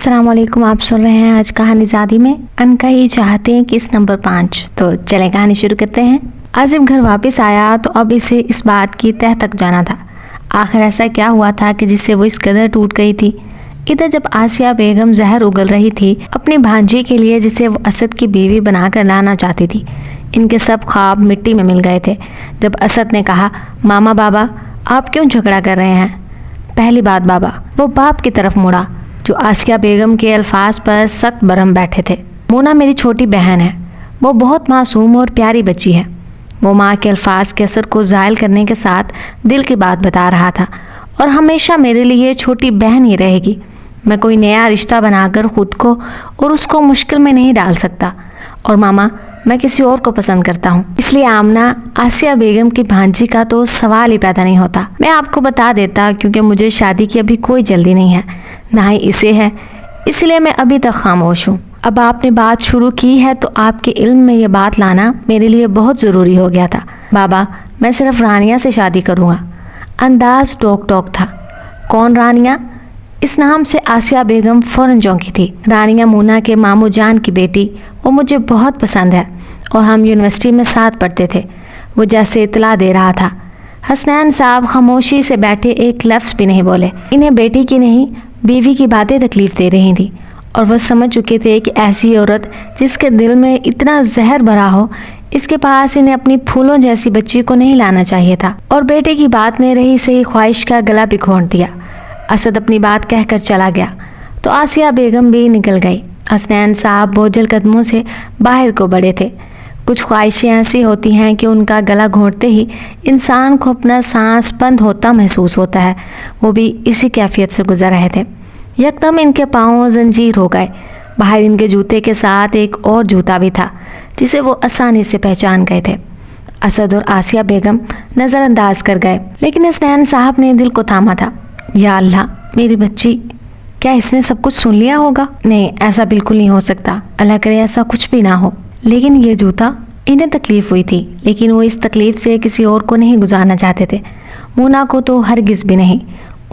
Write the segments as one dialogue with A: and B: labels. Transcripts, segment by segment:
A: अस्सलाम वालेकुम। आप सुन रहे हैं आज कहानी ज़ादी में अनका ये चाहते हैं किस नंबर 5। तो चलें कहानी शुरू करते हैं। आसिफ घर वापस आया तो अब इसे इस बात की तह तक जाना था, आखिर ऐसा क्या हुआ था कि जिससे वो इस कदर टूट गई थी। इधर जब आसिया बेगम जहर उगल रही थी अपनी भांजी के लिए जिसे वो असद की बीवी बनाकर लाना चाहती थी, इनके सब ख्वाब मिट्टी में मिल गए थे जब असद ने कहा, मामा बाबा आप क्यों झगड़ा कर रहे हैं। पहली बात बाबा, वो बाप की तरफ मुड़ा जो आसिया बेगम के अल्फाज पर सख्त बरहम बैठे थे। मोना मेरी छोटी बहन है, वो बहुत मासूम और प्यारी बच्ची है। वो माँ के अल्फाज के असर को ज़ायल करने के साथ दिल की बात बता रहा था और हमेशा मेरे लिए छोटी बहन ही रहेगी। मैं कोई नया रिश्ता बनाकर खुद को और उसको मुश्किल में नहीं डाल सकता, और मामा मैं किसी और को पसंद करता हूँ, इसलिए आमना आसिया बेगम की भांजी का तो सवाल ही पैदा नहीं होता। मैं आपको बता देता क्योंकि मुझे शादी की अभी कोई जल्दी नहीं है, ना ही इसे है, इसलिए मैं अभी तक खामोश हूँ। अब आपने बात शुरू की है तो आपके इल्म में ये बात लाना मेरे लिए बहुत ज़रूरी हो गया था। बाबा मैं सिर्फ रानिया से शादी करूँगा। अंदाज टोक टोक था। कौन रानिया? इस नाम से आसिया बेगम फ़ौरन चौंकी थी। रानिया मूना के मामू जान की बेटी, वो मुझे बहुत पसंद है और हम यूनिवर्सिटी में साथ पढ़ते थे, वो जैसे इतला दे रहा था। हसनैन साहब खामोशी से बैठे, एक लफ्ज़ भी नहीं बोले। इन्हें बेटी की नहीं बीवी की बातें तकलीफ़ दे रही थी और वो समझ चुके थे कि ऐसी औरत जिसके दिल में इतना जहर भरा हो, इसके पास इन्हें अपनी फूलों जैसी बच्ची को नहीं लाना चाहिए था। और बेटे की बात ने रही सही ख्वाहिश का गला भी घोंट दिया। असद अपनी बात कहकर चला गया तो आसिया बेगम भी निकल गई। हसनैन साहब बोझल कदमों से बाहर को बढ़े थे। कुछ ख्वाहिशें ऐसी होती हैं कि उनका गला घोंटते ही इंसान को अपना सांस बंद होता महसूस होता है। वो भी इसी कैफियत से गुजर रहे थे। यकदम इनके पाँव जंजीर हो गए। बाहर इनके जूते के साथ एक और जूता भी था जिसे वो आसानी से पहचान गए थे। असद और आसिया बेगम नज़रअंदाज कर गए, लेकिन हसनैन साहब ने दिल को थामा था। या अल्लाह मेरी बच्ची, क्या इसने सब कुछ सुन लिया होगा? नहीं, ऐसा बिल्कुल नहीं हो सकता, अल्लाह करे ऐसा कुछ भी ना हो। लेकिन ये जूता, इन्हें तकलीफ़ हुई थी लेकिन वो इस तकलीफ़ से किसी और को नहीं गुजारना चाहते थे। मूना को तो हरगिज़ भी नहीं।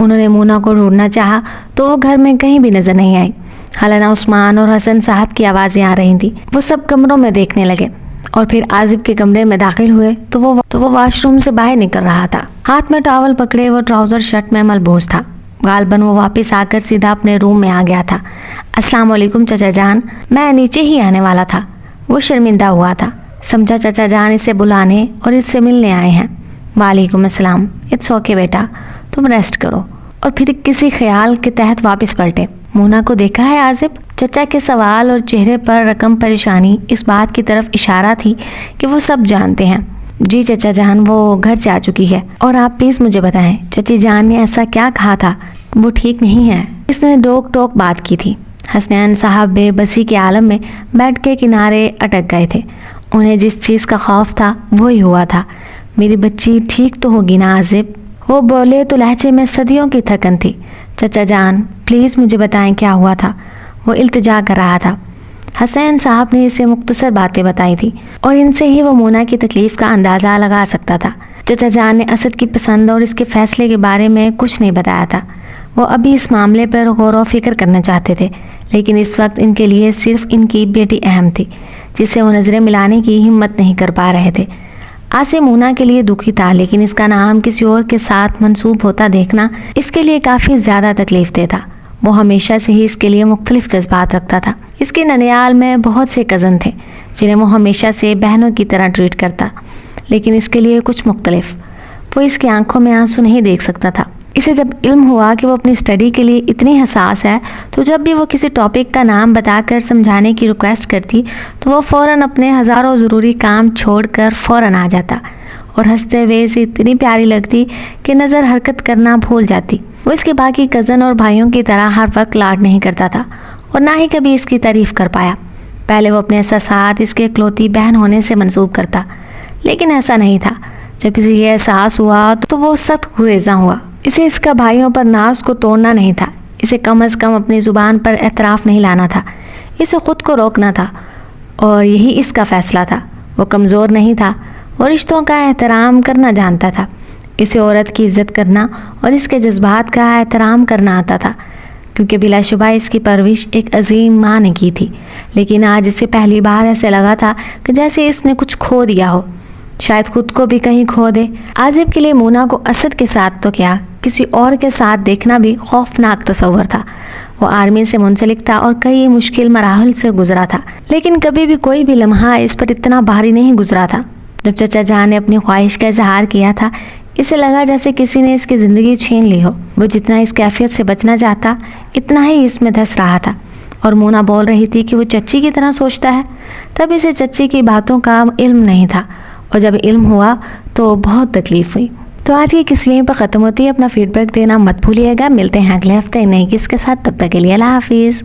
A: उन्होंने मूना को ढूंढना चाहा तो वो घर में कहीं भी नज़र नहीं आई। हालाना उस्मान और हसन साहब की आवाज़ें आ रही थी। वो सब कमरों में देखने लगे और फिर आसिफ के कमरे में दाखिल हुए तो वो वॉशरूम से बाहर निकल रहा था। हाथ में टॉवल पकड़े वो ट्राउज़र शर्ट में मलबूस था। गालबन वो वापस आकर सीधा अपने रूम में आ गया था। अस्सलाम वालेकुम चाचा जान, मैं नीचे ही आने वाला था। वो शर्मिंदा हुआ था, समझा चाचा जान इसे बुलाने और इससे मिलने आए हैं। वालेकुम अस्सलाम। इट्स ओके बेटा, तुम रेस्ट करो। और फिर किसी ख्याल के तहत वापस पलटे। मूना को देखा है आसिफ? चचा के सवाल और चेहरे पर रकम परेशानी इस बात की तरफ इशारा थी कि वो सब जानते हैं। जी चचा जान, वो घर जा चुकी है। और आप प्लीज़ मुझे बताएं चची जान ने ऐसा क्या कहा था? वो ठीक नहीं है। इसने डोक टोक बात की थी। हसनैन साहब बेबसी के आलम में बेड के किनारे अटक गए थे। उन्हें जिस चीज़ का खौफ था वही हुआ था। मेरी बच्ची ठीक तो होगी ना आसिफ? वो बोले तो लहजे में सदियों की थकन थी। चचा जान प्लीज़ मुझे बताएं क्या हुआ था? वो इल्तिजा कर रहा था। हसनैन साहब ने इसे मुख्तसर बातें बताई थी और इनसे ही वो मोना की तकलीफ़ का अंदाज़ा लगा सकता था। चचा जान ने असद की पसंद और इसके फ़ैसले के बारे में कुछ नहीं बताया था। वो अभी इस मामले पर गौर व फिक्र करना चाहते थे, लेकिन इस वक्त इनके लिए सिर्फ इनकी बेटी अहम थी जिसे वो नज़रें मिलाने की हिम्मत नहीं कर पा रहे थे। आसिफ मूना के लिए दुखी था, लेकिन इसका नाम किसी और के साथ मंसूब होता देखना इसके लिए काफ़ी ज़्यादा तकलीफ दे था। वो हमेशा से ही इसके लिए मुख्तलिफ जज्बात रखता था। इसके ननियाल में बहुत से कज़न थे जिन्हें वो हमेशा से बहनों की तरह ट्रीट करता, लेकिन इसके लिए कुछ मुख्तलिफ। वो इसकी आंखों में आंसू नहीं देख सकता था। इसे जब इल्म हुआ कि वो अपनी स्टडी के लिए इतनी हसास है तो जब भी वो किसी टॉपिक का नाम बताकर समझाने की रिक्वेस्ट करती तो वो फ़ौरन अपने हज़ारों ज़रूरी काम छोड़कर फ़ौरन आ जाता और हंसते हुए इसे इतनी प्यारी लगती कि नज़र हरकत करना भूल जाती। वो इसके बाकी कज़न और भाइयों की तरह हर वक्त लाड नहीं करता था और ना ही कभी इसकी तारीफ़ कर पाया। पहले वो अपने एहसासात इसके इकलौती बहन होने से मंसूब करता, लेकिन ऐसा नहीं था। जब इसे यह एहसास हुआ तो वो सख्त गुरेज़ा हुआ। इसे इसका भाइयों पर नाज को तोड़ना नहीं था, इसे कम अज़ कम अपनी ज़ुबान पर एतराफ़ नहीं लाना था, इसे ख़ुद को रोकना था और यही इसका फ़ैसला था। वो कमज़ोर नहीं था, वो रिश्तों का एहतराम करना जानता था। इसे औरत की इज़्ज़त करना और इसके जज्बात का एहतराम करना आता था। کیونکہ بلا شبہ اس کی پرورش ایک عظیم ماں نے کی تھی، لیکن آج اسے پہلی بار ایسے لگا تھا کہ جیسے اس نے کچھ کھو دیا ہو، شاید خود کو بھی کہیں کھو دے۔ عازب کے لیے مونا کو اسد کے ساتھ تو کیا، کسی اور کے ساتھ دیکھنا بھی خوفناک تصور تھا۔ وہ آرمی سے منسلک تھا اور کئی مشکل مراحل سے گزرا تھا، لیکن کبھی بھی کوئی بھی لمحہ اس پر اتنا بھاری نہیں گزرا تھا۔ جب چچا جان نے اپنی خواہش کا اظہار کیا تھا، اسے لگا جیسے کسی نے اس کی زندگی چھین لی ہو۔ وہ جتنا اس کیفیت سے بچنا چاہتا، اتنا ہی اس میں دھس رہا تھا، اور مونا بول رہی تھی کہ وہ چچی کی طرح سوچتا ہے۔ تب اسے چچی کی باتوں کا علم نہیں تھا، اور جب علم ہوا تو بہت تکلیف ہوئی۔ تو آج کی قصہ یہیں پر ختم ہوتی ہے۔ اپنا فیڈ بیک دینا مت بھولیے گا۔ ملتے ہیں اگلے ہفتے نئی قصے کے ساتھ، تب تک کے لیے اللہ حافظ۔